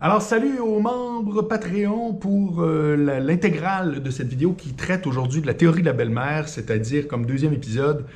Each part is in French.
Alors, salut aux membres Patreon pour l'intégrale de cette vidéo qui traite aujourd'hui de la théorie de la belle-mère, c'est-à-dire comme deuxième épisode,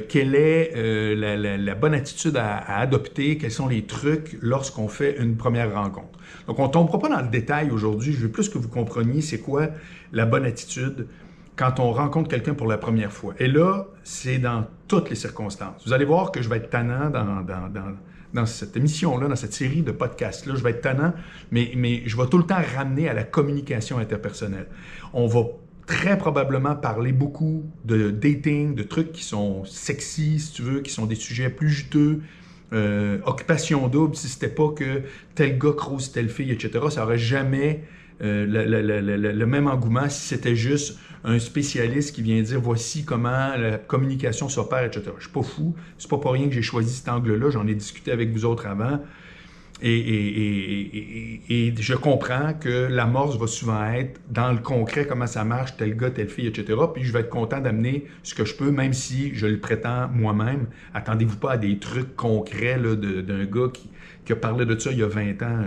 quelle est la bonne attitude à adopter, quels sont les trucs lorsqu'on fait une première rencontre. Donc, on ne tombera pas dans le détail aujourd'hui, je veux plus que vous compreniez c'est quoi la bonne attitude quand on rencontre quelqu'un pour la première fois. Et là, c'est dans toutes les circonstances. Vous allez voir que je vais être tannant dans cette émission-là, dans cette série de podcasts-là, je vais être tannant, mais je vais tout le temps ramener à la communication interpersonnelle. On va très probablement parler beaucoup de dating, de trucs qui sont sexy, si tu veux, qui sont des sujets plus juteux, occupation double, si c'était pas que tel gars croise telle fille, etc., ça aurait jamais le même engouement si c'était juste un spécialiste qui vient dire voici comment la communication s'opère, etc. Je ne suis pas fou, c'est pas pour rien que j'ai choisi cet angle-là, j'en ai discuté avec vous autres avant. Et je comprends que l'amorce va souvent être dans le concret, comment ça marche, tel gars, telle fille, etc. Puis je vais être content d'amener ce que je peux, même si je le prétends moi-même. Attendez-vous pas à des trucs concrets d'un gars qui a parlé de ça il y a 20 ans.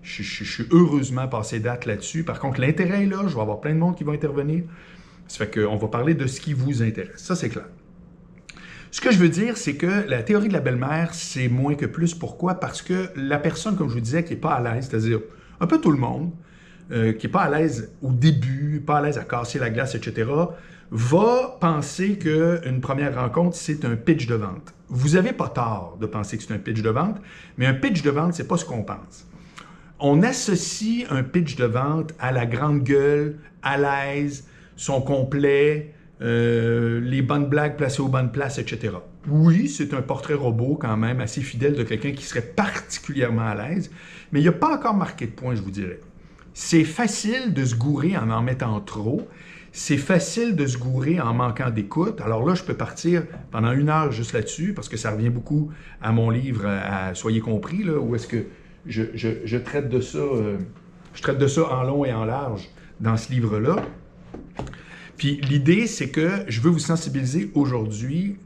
Je suis heureusement passé date là-dessus. Par contre, l'intérêt est là, je vais avoir plein de monde qui va intervenir. Ça fait qu'on va parler de ce qui vous intéresse. Ça, c'est clair. Ce que je veux dire, c'est que la théorie de la belle-mère, c'est moins que plus. Pourquoi? Parce que la personne, comme je vous disais, qui n'est pas à l'aise, c'est-à-dire un peu tout le monde, qui n'est pas à l'aise au début, pas à l'aise à casser la glace, etc., va penser qu'une première rencontre, c'est un pitch de vente. Vous n'avez pas tort de penser que c'est un pitch de vente, mais un pitch de vente, c'est pas ce qu'on pense. On associe un pitch de vente à la grande gueule, à l'aise, son complet, les bonnes blagues placées aux bonnes places, etc. Oui, c'est un portrait robot quand même assez fidèle de quelqu'un qui serait particulièrement à l'aise, mais il n'y a pas encore marqué de point, je vous dirais. C'est facile de se gourer en mettant trop. C'est facile de se gourer en manquant d'écoute. Alors là, je peux partir pendant 1 heure juste là-dessus, parce que ça revient beaucoup à mon livre, à Soyez compris, là, où est-ce que je traite de ça, je traite de ça en long et en large dans ce livre-là. Puis l'idée, c'est que je veux vous sensibiliser aujourd'hui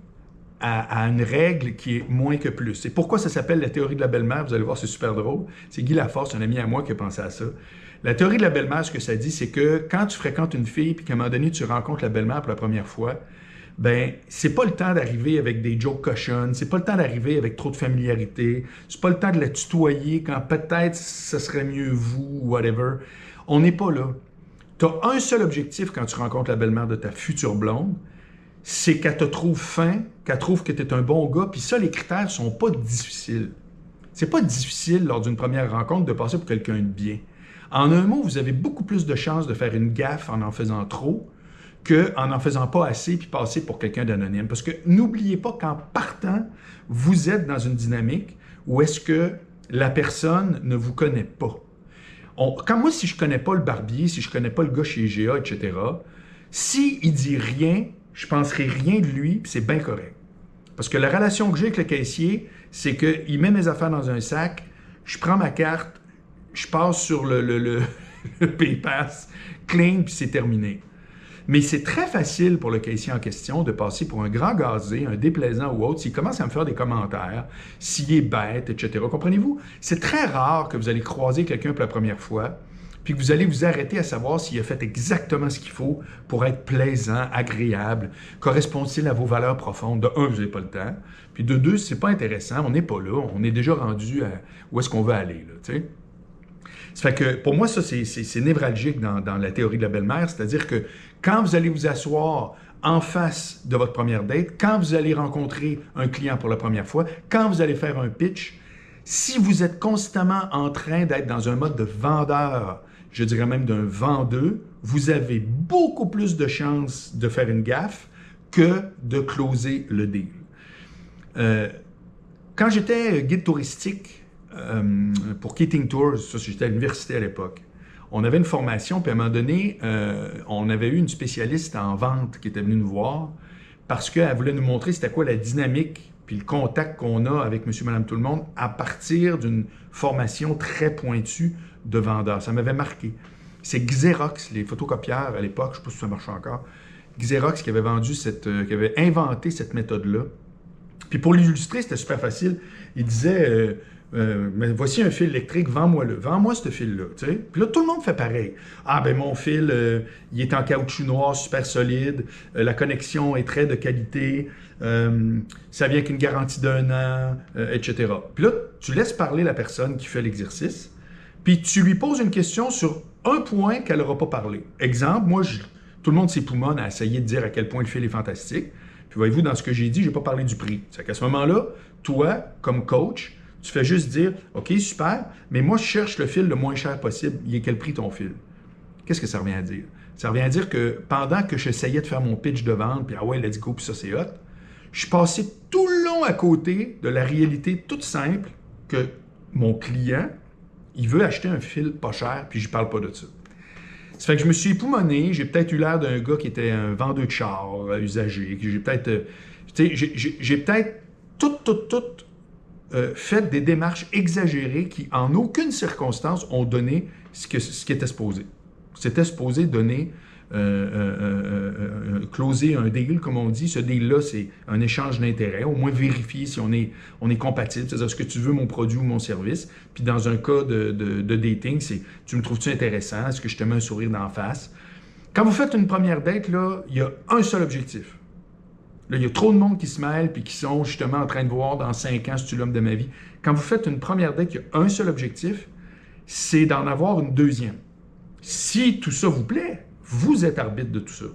à une règle qui est moins que plus. Et pourquoi ça s'appelle la théorie de la belle-mère? Vous allez voir, c'est super drôle. C'est Guy Laforce, un ami à moi, qui a pensé à ça. La théorie de la belle-mère, ce que ça dit, c'est que quand tu fréquentes une fille, puis qu'à un moment donné, tu rencontres la belle-mère pour la première fois, ben, c'est pas le temps d'arriver avec des jokes cochonnes, c'est pas le temps d'arriver avec trop de familiarité, c'est pas le temps de la tutoyer quand peut-être ce serait mieux vous, whatever. On n'est pas là. Tu as un seul objectif quand tu rencontres la belle-mère de ta future blonde, c'est qu'elle te trouve fin, qu'elle trouve que tu es un bon gars, puis ça, les critères sont pas difficiles. C'est pas difficile lors d'une première rencontre de passer pour quelqu'un de bien. En un mot, vous avez beaucoup plus de chances de faire une gaffe en faisant trop qu'en n'en faisant pas assez puis passer pour quelqu'un d'anonyme. Parce que n'oubliez pas qu'en partant, vous êtes dans une dynamique où est-ce que la personne ne vous connaît pas. Quand moi, si je ne connais pas le barbier, si je ne connais pas le gars chez IGA, etc., s'il ne dit rien, je ne penserai rien de lui, puis c'est bien correct. Parce que la relation que j'ai avec le caissier, c'est qu'il met mes affaires dans un sac, je prends ma carte, je passe sur le PayPass, cling, puis c'est terminé. Mais c'est très facile pour le caissier en question de passer pour un grand gazé, un déplaisant ou autre, s'il commence à me faire des commentaires, s'il est bête, etc. Comprenez-vous? C'est très rare que vous allez croiser quelqu'un pour la première fois, puis que vous allez vous arrêter à savoir s'il a fait exactement ce qu'il faut pour être plaisant, agréable, correspond-il à vos valeurs profondes. De un, vous n'avez pas le temps, puis de deux, c'est pas intéressant, on n'est pas là, on est déjà rendu à où est-ce qu'on veut aller, là, tu sais? Ça fait que pour moi, ça, c'est névralgique dans la théorie de la belle-mère, c'est-à-dire que quand vous allez vous asseoir en face de votre première date, quand vous allez rencontrer un client pour la première fois, quand vous allez faire un pitch, si vous êtes constamment en train d'être dans un mode de vendeur, je dirais même d'un vendeur, vous avez beaucoup plus de chances de faire une gaffe que de closer le deal. Quand j'étais guide touristique, pour Keating Tours, ça j'étais à l'université à l'époque, on avait une formation, puis à un moment donné, on avait eu une spécialiste en vente qui était venue nous voir parce qu'elle voulait nous montrer c'était quoi la dynamique puis le contact qu'on a avec monsieur, madame, tout le monde à partir d'une formation très pointue de vendeur. Ça m'avait marqué. C'est Xerox, les photocopieurs à l'époque, je ne sais pas si ça marche encore, Xerox qui avait qui avait inventé cette méthode-là. Puis pour l'illustrer, c'était super facile. Il disait Mais voici un fil électrique, vends-moi-le. Vends-moi ce fil-là. Tu sais. Puis là, tout le monde fait pareil. Ah, ben mon fil, il est en caoutchouc noir, super solide. La connexion est très de qualité. Ça vient avec une garantie d'1 an, etc. Puis là, tu laisses parler la personne qui fait l'exercice. Puis tu lui poses une question sur un point qu'elle n'aura pas parlé. Exemple, moi, tout le monde s'époumonne à essayer de dire à quel point le fil est fantastique. Puis voyez-vous, dans ce que j'ai dit, je n'ai pas parlé du prix. C'est qu'à ce moment-là, toi, comme coach, tu fais juste dire « OK, super, mais moi, je cherche le fil le moins cher possible. Il est quel prix ton fil? » Qu'est-ce que ça revient à dire? Ça revient à dire que pendant que j'essayais de faire mon pitch de vente, puis « Ah ouais, let's go, puis ça, c'est hot », je suis passé tout le long à côté de la réalité toute simple que mon client, il veut acheter un fil pas cher, puis je ne parle pas de ça. Ça fait que je me suis époumoné, j'ai peut-être eu l'air d'un gars qui était un vendeur de chars usagé, j'ai peut-être, j'ai peut-être tout fait des démarches exagérées qui, en aucune circonstance, ont donné ce qui était supposé. C'était supposé donner, closer un deal, comme on dit. Ce deal-là, c'est un échange d'intérêts, au moins vérifier si on est compatible, c'est-à-dire est-ce que tu veux mon produit ou mon service. Puis dans un cas de dating, c'est tu me trouves-tu intéressant, est-ce que je te mets un sourire d'en face. Quand vous faites une première date, là, il y a un seul objectif. Là, il y a trop de monde qui se mêle puis qui sont justement en train de voir dans 5 ans si tu es l'homme de ma vie. Quand vous faites une première date, il y a un seul objectif, c'est d'en avoir une deuxième. Si tout ça vous plaît, vous êtes arbitre de tout ça.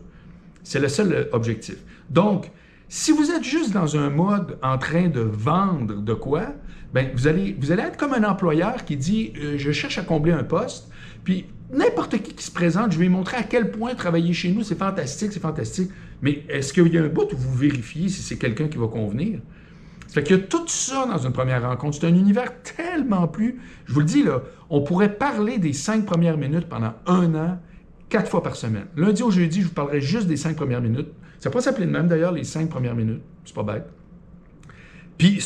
C'est le seul objectif. Donc, si vous êtes juste dans un mode en train de vendre de quoi, bien, vous allez être comme un employeur qui dit je cherche à combler un poste, puis n'importe qui se présente, je vais lui montrer à quel point travailler chez nous, c'est fantastique, c'est fantastique. Mais est-ce qu'il y a un bout où vous vérifiez si c'est quelqu'un qui va convenir? Ça fait qu'il y a tout ça dans une première rencontre. C'est un univers tellement plus... Je vous le dis, là, on pourrait parler des 5 premières minutes pendant 1 an, 4 fois par semaine. Lundi au jeudi, je vous parlerai juste des 5 premières minutes. Ça peut s'appeler de même, d'ailleurs, les 5 premières minutes. C'est pas bête. Puis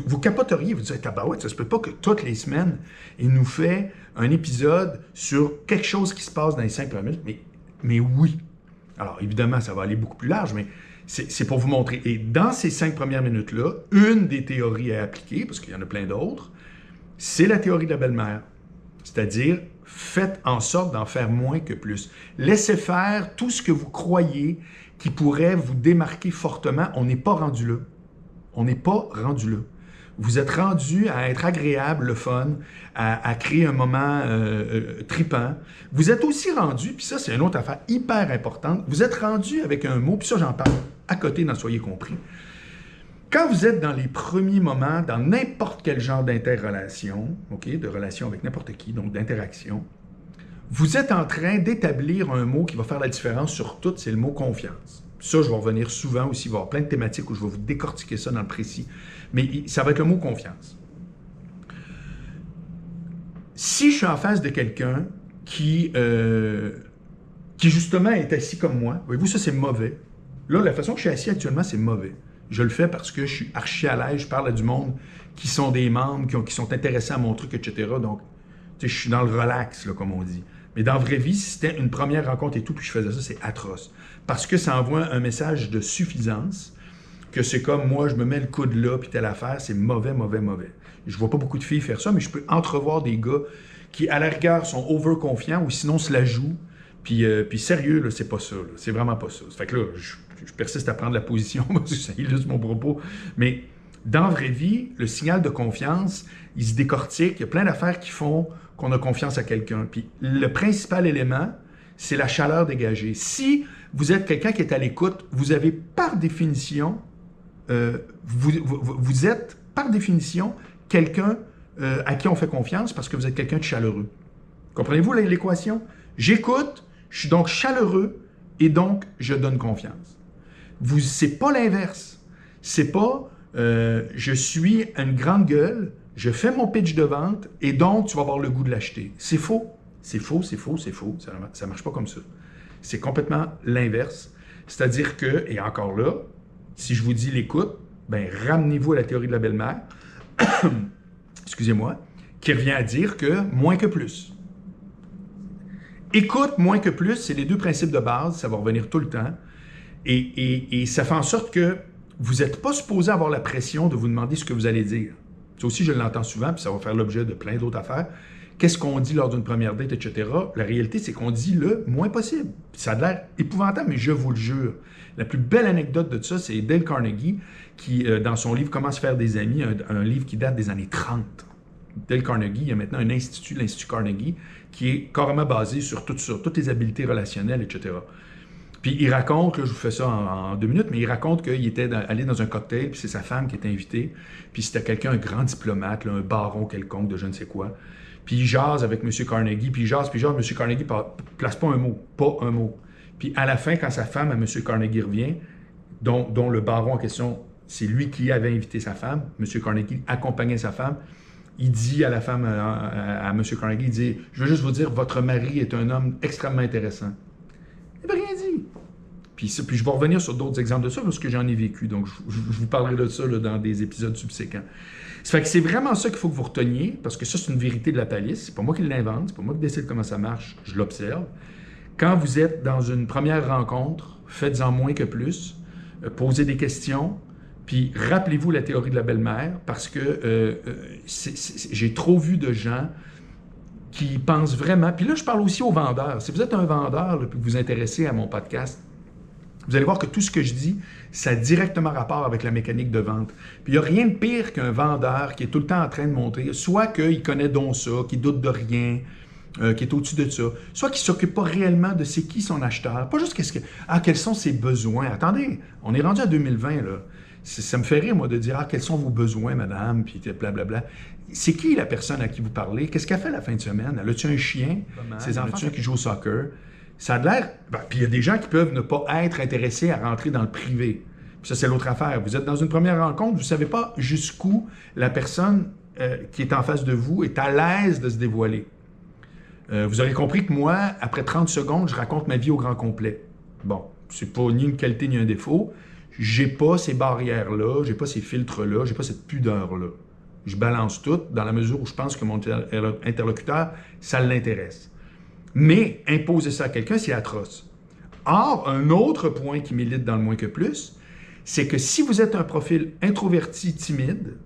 vous capoteriez, vous dites, ah ben ouais, ça se peut pas que toutes les semaines, il nous fait un épisode sur quelque chose qui se passe dans les 5 premières minutes. Mais oui. Alors, évidemment, ça va aller beaucoup plus large, mais c'est pour vous montrer. Et dans ces 5 premières minutes-là, une des théories à appliquer, parce qu'il y en a plein d'autres, c'est la théorie de la belle-mère. C'est-à-dire, faites en sorte d'en faire moins que plus. Laissez faire tout ce que vous croyez qui pourrait vous démarquer fortement. On n'est pas rendu là. On n'est pas rendu là. Vous êtes rendu à être agréable, le fun, à créer un moment tripant. Vous êtes aussi rendu, puis ça, c'est une autre affaire hyper importante, vous êtes rendu avec un mot, puis ça, j'en parle à côté dans Soyez compris. Quand vous êtes dans les premiers moments, dans n'importe quel genre d'interrelation, okay, de relation avec n'importe qui, donc d'interaction, vous êtes en train d'établir un mot qui va faire la différence sur tout, c'est le mot confiance. Ça, je vais revenir souvent aussi, il va y avoir plein de thématiques où je vais vous décortiquer ça dans le précis, mais ça va être le mot confiance. Si je suis en face de quelqu'un qui justement est assis comme moi, voyez-vous, ça c'est mauvais. Là, la façon que je suis assis actuellement, c'est mauvais. Je le fais parce que je suis archi à l'aise, je parle à du monde qui sont des membres, qui sont intéressés à mon truc, etc. Donc, tu sais, je suis dans le relax, là, comme on dit. Mais dans la vraie vie, si c'était une première rencontre et tout, puis je faisais ça, c'est atroce. Parce que ça envoie un message de suffisance, que c'est comme moi, je me mets le coude là, puis telle affaire, c'est mauvais, mauvais, mauvais. Je vois pas beaucoup de filles faire ça, mais je peux entrevoir des gars qui, à la rigueur, sont over-confiants ou sinon se la jouent. Puis sérieux, là, c'est pas ça. C'est vraiment pas ça. Ça fait que là, je persiste à prendre la position, parce que ça illustre mon propos. Mais dans la vraie vie, le signal de confiance, il se décortique. Il y a plein d'affaires qui font qu'on a confiance à quelqu'un. Puis le principal élément, c'est la chaleur dégagée. Si vous êtes quelqu'un qui est à l'écoute, vous avez par définition, vous êtes par définition quelqu'un à qui on fait confiance parce que vous êtes quelqu'un de chaleureux. Comprenez-vous l'équation? J'écoute, je suis donc chaleureux et donc je donne confiance. C'est pas l'inverse. C'est pas je suis une grande gueule, je fais mon pitch de vente et donc tu vas avoir le goût de l'acheter. C'est faux. C'est faux, c'est faux, c'est faux. Ça ne marche pas comme ça. C'est complètement l'inverse. C'est-à-dire que, et encore là, si je vous dis l'écoute, ben ramenez-vous à la théorie de la belle-mère, excusez-moi, qui revient à dire que moins que plus. Écoute, moins que plus, c'est les deux principes de base, ça va revenir tout le temps. Et ça fait en sorte que vous n'êtes pas supposé avoir la pression de vous demander ce que vous allez dire. Ça aussi, je l'entends souvent, puis ça va faire l'objet de plein d'autres affaires. Qu'est-ce qu'on dit lors d'une première date, etc. La réalité, c'est qu'on dit le moins possible. Ça a l'air épouvantable, mais je vous le jure. La plus belle anecdote de ça, c'est Dale Carnegie, qui, dans son livre « Comment se faire des amis », un livre qui date des années 30. Dale Carnegie, il y a maintenant un institut, l'Institut Carnegie, qui est carrément basé sur toutes les habiletés relationnelles, etc. Puis il raconte, là, je vous fais ça en 2 minutes, mais il raconte qu'il était allé dans un cocktail, puis c'est sa femme qui était invitée, puis c'était quelqu'un, un grand diplomate, là, un baron quelconque de je ne sais quoi. Puis il jase avec M. Carnegie, puis il jase, M. Carnegie ne place pas un mot, pas un mot. Puis à la fin, quand sa femme, à M. Carnegie, revient, dont le baron en question, c'est lui qui avait invité sa femme, M. Carnegie accompagnait sa femme, il dit à la femme, à M. Carnegie, il dit « Je veux juste vous dire, votre mari est un homme extrêmement intéressant. » Il n'avait rien dit. Puis je vais revenir sur d'autres exemples de ça parce que j'en ai vécu. Donc, je vous parlerai de ça là, dans des épisodes subséquents. Ça fait que c'est vraiment ça qu'il faut que vous reteniez, parce que ça, c'est une vérité de la palisse. C'est pas moi qui l'invente, c'est pas moi qui décide comment ça marche, je l'observe. Quand vous êtes dans une première rencontre, faites-en moins que plus, posez des questions, puis rappelez-vous la théorie de la belle-mère, parce que j'ai trop vu de gens qui pensent vraiment... Puis là, je parle aussi aux vendeurs. Si vous êtes un vendeur, là, puis que vous vous intéressez à mon podcast, vous allez voir que tout ce que je dis, ça a directement rapport avec la mécanique de vente. Puis il n'y a rien de pire qu'un vendeur qui est tout le temps en train de montrer, soit qu'il connaît donc ça, qu'il doute de rien, qui est au-dessus de ça, soit qu'il ne s'occupe pas réellement de c'est qui son acheteur, pas juste quels sont ses besoins. Attendez, on est rendu à 2020, là. Ça me fait rire, moi, de dire « quels sont vos besoins, madame? » Puis blablabla. C'est qui la personne à qui vous parlez? Qu'est-ce qu'elle fait la fin de semaine? Elle a-tu un chien? Ses enfants qui jouent au soccer? Ça a l'air... puis il y a des gens qui peuvent ne pas être intéressés à rentrer dans le privé. Puis ça, c'est l'autre affaire. Vous êtes dans une première rencontre, vous ne savez pas jusqu'où la personne qui est en face de vous est à l'aise de se dévoiler. Vous aurez compris que moi, après 30 secondes, je raconte ma vie au grand complet. Bon, c'est pas ni une qualité ni un défaut. J'ai pas ces barrières-là, j'ai pas ces filtres-là, j'ai pas cette pudeur-là. Je balance tout dans la mesure où je pense que mon interlocuteur, ça l'intéresse. Mais imposer ça à quelqu'un, c'est atroce. Or, un autre point qui milite dans le moins que plus, c'est que si vous êtes un profil introverti, timide,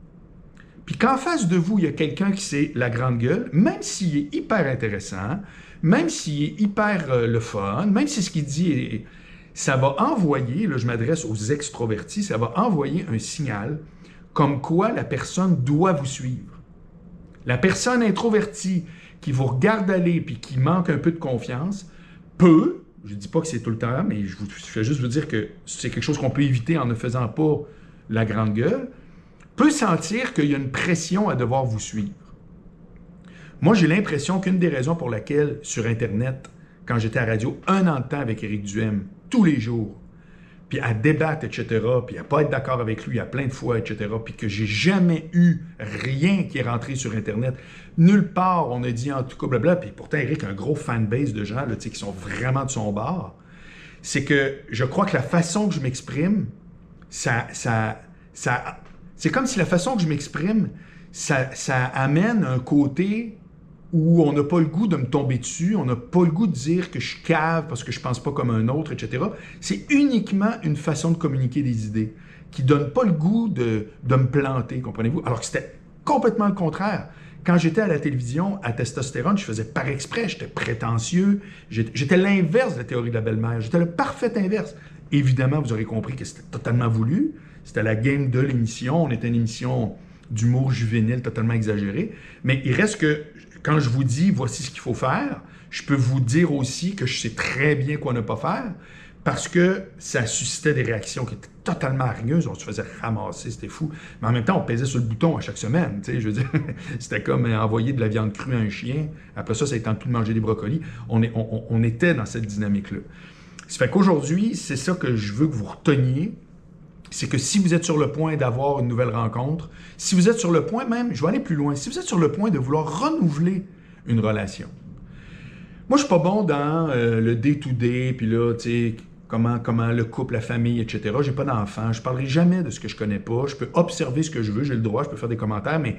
puis qu'en face de vous, il y a quelqu'un qui sait la grande gueule, même s'il est hyper intéressant, même s'il est hyper le fun, même si ce qu'il dit, ça va envoyer, là je m'adresse aux extrovertis, ça va envoyer un signal comme quoi la personne doit vous suivre. La personne introvertie qui vous regarde aller puis qui manque un peu de confiance peut, je ne dis pas que c'est tout le temps, mais je fais juste vous dire que c'est quelque chose qu'on peut éviter en ne faisant pas la grande gueule, peut sentir qu'il y a une pression à devoir vous suivre. Moi, j'ai l'impression qu'une des raisons pour laquelle, sur Internet, quand j'étais à la radio, 1 an de temps avec Éric Duhem, tous les jours, puis à débattre, etc., puis à pas être d'accord avec lui à plein de fois, etc., puis que j'ai jamais eu rien qui est rentré sur Internet. Nulle part, on a dit en tout cas, blablabla, puis pourtant, Éric a un gros fanbase de gens là, qui sont vraiment de son bord. C'est que je crois que la façon que je m'exprime, c'est comme si la façon que je m'exprime, ça amène un côté où on n'a pas le goût de me tomber dessus, on n'a pas le goût de dire que je cave parce que je ne pense pas comme un autre, etc. C'est uniquement une façon de communiquer des idées qui ne donne pas le goût de me planter, comprenez-vous? Alors que c'était complètement le contraire. Quand j'étais à la télévision, à Testostérone, je faisais par exprès, j'étais prétentieux, j'étais l'inverse de la théorie de la belle-mère, j'étais le parfait inverse. Évidemment, vous aurez compris que c'était totalement voulu, c'était la game de l'émission, on était une émission d'humour juvénile totalement exagéré, mais il reste que quand je vous dis voici ce qu'il faut faire, je peux vous dire aussi que je sais très bien quoi ne pas faire parce que ça suscitait des réactions qui étaient totalement hargneuses, on se faisait ramasser, c'était fou. Mais en même temps, on pesait sur le bouton à chaque semaine, tu sais, je veux dire, c'était comme envoyer de la viande crue à un chien, après ça, ça étant plus de manger des brocolis. On était dans cette dynamique-là. Ça fait qu'aujourd'hui, c'est ça que je veux que vous reteniez, c'est que si vous êtes sur le point d'avoir une nouvelle rencontre, si vous êtes sur le point même, je vais aller plus loin, si vous êtes sur le point de vouloir renouveler une relation. Moi, je suis pas bon dans le day-to-day, puis là, tu sais, comment le couple, la famille, etc. J'ai pas d'enfant, je parlerai jamais de ce que je connais pas, je peux observer ce que je veux, j'ai le droit, je peux faire des commentaires, mais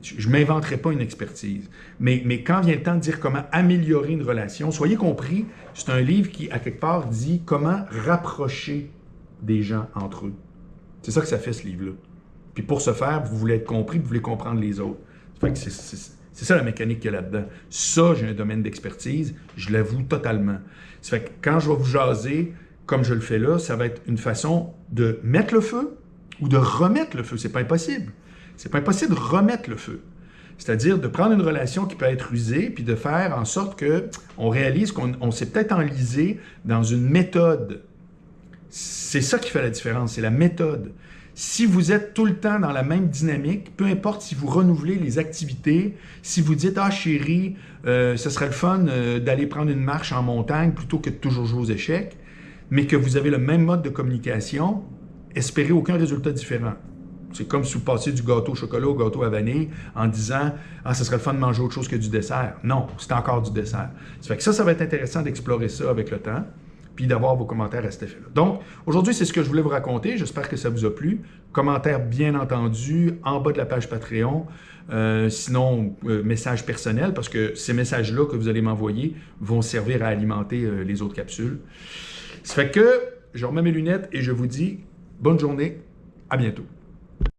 je m'inventerai pas une expertise. Mais quand vient le temps de dire comment améliorer une relation, soyez compris, c'est un livre qui, à quelque part, dit comment rapprocher des gens entre eux. C'est ça que ça fait, ce livre-là. Puis pour ce faire, vous voulez être compris, vous voulez comprendre les autres. Ça fait que c'est ça la mécanique qu'il y a là-dedans. Ça, j'ai un domaine d'expertise, je l'avoue totalement. Ça fait que quand je vais vous jaser, comme je le fais là, ça va être une façon de mettre le feu ou de remettre le feu. C'est pas impossible. C'est pas impossible de remettre le feu. C'est-à-dire de prendre une relation qui peut être usée puis de faire en sorte qu'on réalise qu'on s'est peut-être enlisé dans une méthode. C'est ça qui fait la différence, c'est la méthode. Si vous êtes tout le temps dans la même dynamique, peu importe si vous renouvelez les activités, si vous dites « Ah chérie, ce serait le fun d'aller prendre une marche en montagne plutôt que de toujours jouer aux échecs », mais que vous avez le même mode de communication, espérez aucun résultat différent. C'est comme si vous passiez du gâteau au chocolat au gâteau à vanille en disant « Ah, ce serait le fun de manger autre chose que du dessert ». Non, c'est encore du dessert. Ça fait que ça va être intéressant d'explorer ça avec le temps, puis d'avoir vos commentaires à cet effet-là. Donc, aujourd'hui, c'est ce que je voulais vous raconter. J'espère que ça vous a plu. Commentaires, bien entendu, en bas de la page Patreon. Sinon, messages personnels, parce que ces messages-là que vous allez m'envoyer vont servir à alimenter les autres capsules. Ça fait que je remets mes lunettes et je vous dis bonne journée. À bientôt.